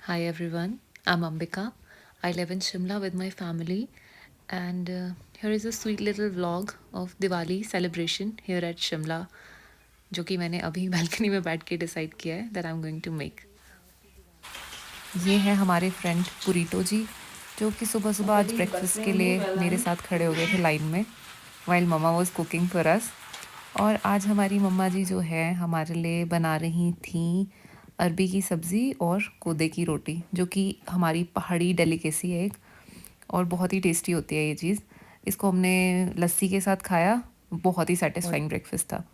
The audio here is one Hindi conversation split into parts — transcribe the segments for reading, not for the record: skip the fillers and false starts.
Hi everyone, I'm Ambika. I live in Shimla with my family, and here is a sweet little vlog of Diwali celebration here at Shimla, जो कि मैंने अभी बालकनी में बैठ के डिसाइड किया है that I'm going to make. ये है हमारे फ्रेंड पुरीतो जी, जो कि सुबह सुबह आज ब्रेकफास्ट के लिए मेरे साथ खड़े हो गए थे लाइन में while mamma was cooking for us. और आज हमारी मम्मा जी जो है हमारे लिए बना रही थी अरबी की सब्ज़ी और कोदे की रोटी, जो कि हमारी पहाड़ी डेलिकेसी है एक, और बहुत ही टेस्टी होती है ये चीज़। इसको हमने लस्सी के साथ खाया, बहुत ही सेटिस्फाइंग ब्रेकफास्ट था।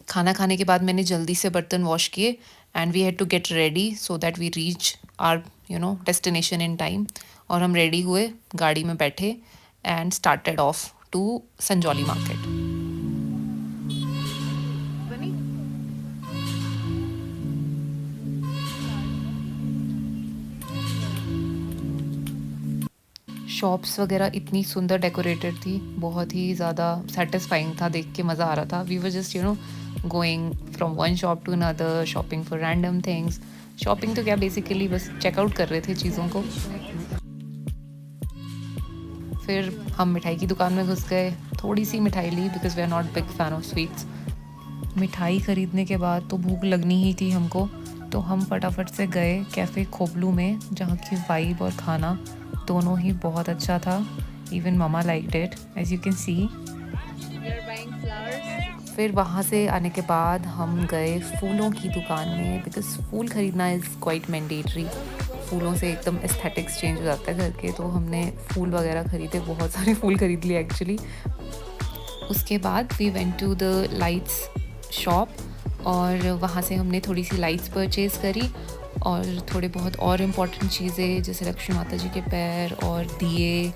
खाना खाने के बाद मैंने जल्दी से बर्तन वॉश किए and we had to get ready so that we reach our destination in time. और हम रेडी हुए, गाड़ी में बैठे and started off to Sanjauli market. Shops वगैरह इतनी सुंदर डेकोरेटेड थी, बहुत ही ज़्यादा सेटिस्फाइंग था, देख के मज़ा आ रहा था। We were just going from one shop to another, shopping for random things. Shopping तो क्या, बेसिकली बस चेकआउट कर रहे थे चीज़ों को। फिर हम मिठाई की दुकान में घुस गए, थोड़ी सी मिठाई ली because we are not big fan of sweets. मिठाई ख़रीदने के बाद तो भूख लगनी ही थी हमको, तो हम फटाफट से गए कैफ़े खोबलू में, जहाँ की वाइब और खाना दोनों ही बहुत अच्छा था। इवन मामा liked it, as you can see. फिर वहाँ से आने के बाद हम गए फूलों की दुकान में, बिकॉज फूल ख़रीदना इज़ क्वाइट मैंडेटरी। फूलों से एकदम एस्थेटिक्स चेंज हो जाता है घर के, तो हमने फूल वगैरह ख़रीदे, बहुत सारे फूल ख़रीद लिए एक्चुअली। उसके बाद we went to the lights shop, और वहाँ से हमने थोड़ी सी लाइट्स परचेज़ करी और थोड़े बहुत और इम्पॉर्टेंट चीज़ें, जैसे लक्ष्मी माता जी के पैर और दिए,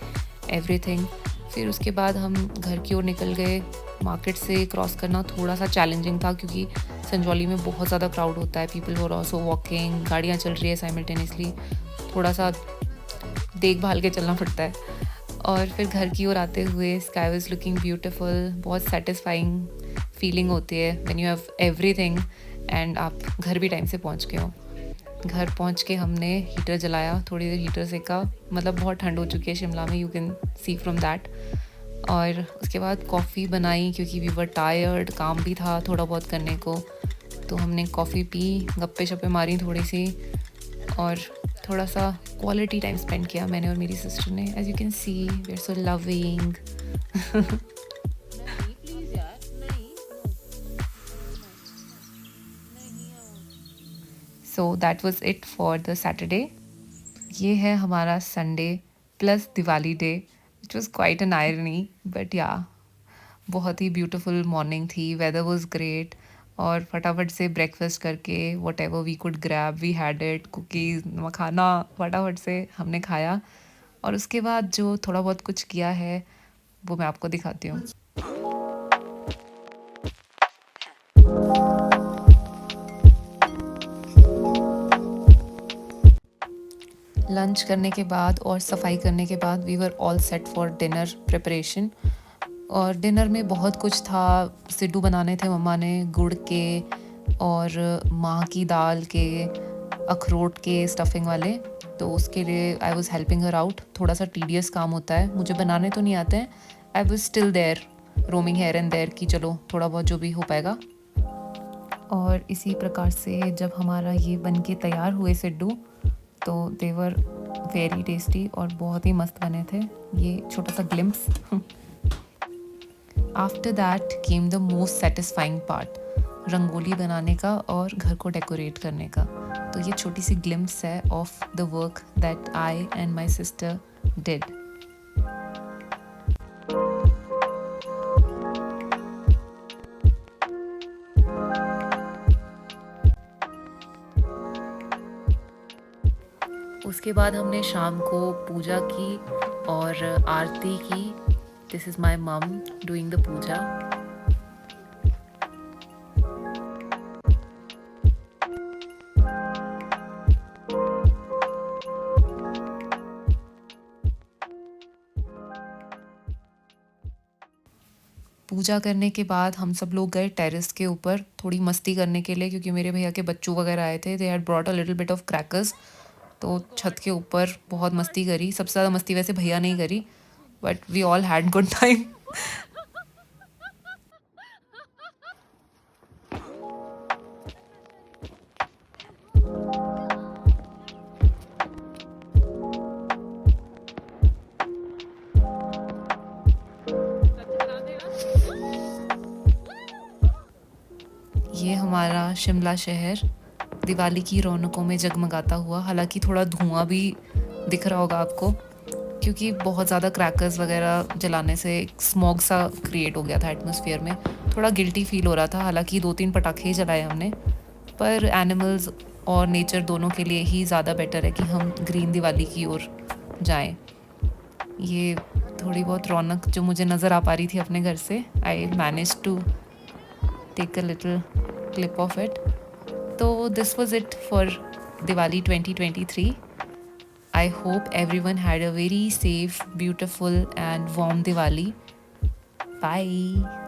एवरीथिंग। फिर उसके बाद हम घर की ओर निकल गए। मार्केट से क्रॉस करना थोड़ा सा चैलेंजिंग था, क्योंकि संजौली में बहुत ज़्यादा क्राउड होता है, पीपल वर ऑल्सो वॉकिंग, गाड़ियाँ चल रही है साइमल्टेनियसली, थोड़ा सा देखभाल के चलना पड़ता है। और फिर घर की ओर आते हुए स्काई वाज लुकिंग ब्यूटीफुल, बहुत सेटिस्फाइंग फीलिंग होती है when you have everything and आप घर भी टाइम से पहुंच गए हो। घर पहुंच के हमने हीटर जलाया, थोड़ी देर हीटर सेका, मतलब बहुत ठंड हो चुकी है शिमला में, you can C from that. और उसके बाद कॉफ़ी बनाई, क्योंकि वी वर टायर्ड, काम भी था थोड़ा बहुत करने को, तो हमने कॉफ़ी पी, गप्पे शप्पे मारी थोड़ी सी, और थोड़ा सा क्वालिटी टाइम स्पेंड किया मैंने और मेरी सिस्टर ने। As you can see we are so loving. So that was it for the Saturday. ये है हमारा Sunday plus Diwali day, which was quite an irony, but yeah बहुत ही ब्यूटीफुल मॉर्निंग थी, वेदर वाज ग्रेट। और फटाफट से ब्रेकफास्ट करके whatever we could grab we had it, cookies, makhana, फटाफट से हमने खाया। और उसके बाद जो थोड़ा बहुत कुछ किया है वो मैं आपको दिखाती हूँ। लंच करने के बाद और सफाई करने के बाद we were all set for dinner preparation. और डिनर में बहुत कुछ था, सिड्डू बनाने थे मम्मा ने गुड़ के, और माँ की दाल के, अखरोट के स्टफिंग वाले। तो उसके लिए I was helping her out. थोड़ा सा टीडियस काम होता है, मुझे बनाने तो नहीं आते हैं। I was still there roaming here and there, कि चलो थोड़ा बहुत जो भी हो पाएगा। और इसी प्रकार से जब हमारा ये बन के तैयार हुए सिड्डू, तो देवर वेरी टेस्टी और बहुत ही मस्त बने थे। ये छोटा सा glimpse. After that came the most satisfying part, rangoli बनाने का और घर को डेकोरेट करने का। तो ये छोटी सी ग्लिम्स है of the work that I and my sister did. उसके बाद हमने शाम को पूजा की और आरती की। दिस इज़ माई मम डूइंग द पूजा। पूजा करने के बाद हम सब लोग गए टेरेस के ऊपर थोड़ी मस्ती करने के लिए, क्योंकि मेरे भैया के बच्चों वगैरह आए थे। They had brought a little bit of crackers. तो छत के ऊपर बहुत मस्ती करी। सबसे ज़्यादा मस्ती वैसे भैया नहीं करी, but we all had good time. ये हमारा शिमला शहर दिवाली की रौनकों में जगमगाता हुआ। हालांकि थोड़ा धुआं भी दिख रहा होगा आपको, क्योंकि बहुत ज़्यादा क्रैकर्स वगैरह जलाने से एक स्मॉग सा क्रिएट हो गया था एटमॉस्फेयर में। थोड़ा गिल्टी फील हो रहा था। हालांकि 2-3 पटाखे ही जलाए हमने, पर एनिमल्स और नेचर दोनों के लिए ही ज़्यादा बेटर है कि हम ग्रीन दिवाली की ओर जाएं। ये थोड़ी बहुत रौनक जो मुझे नज़र आ पा रही थी अपने घर से, I manage to take a little clip of it. तो this was it for Diwali 2023. I hope everyone had a very safe, beautiful and warm Diwali. Bye.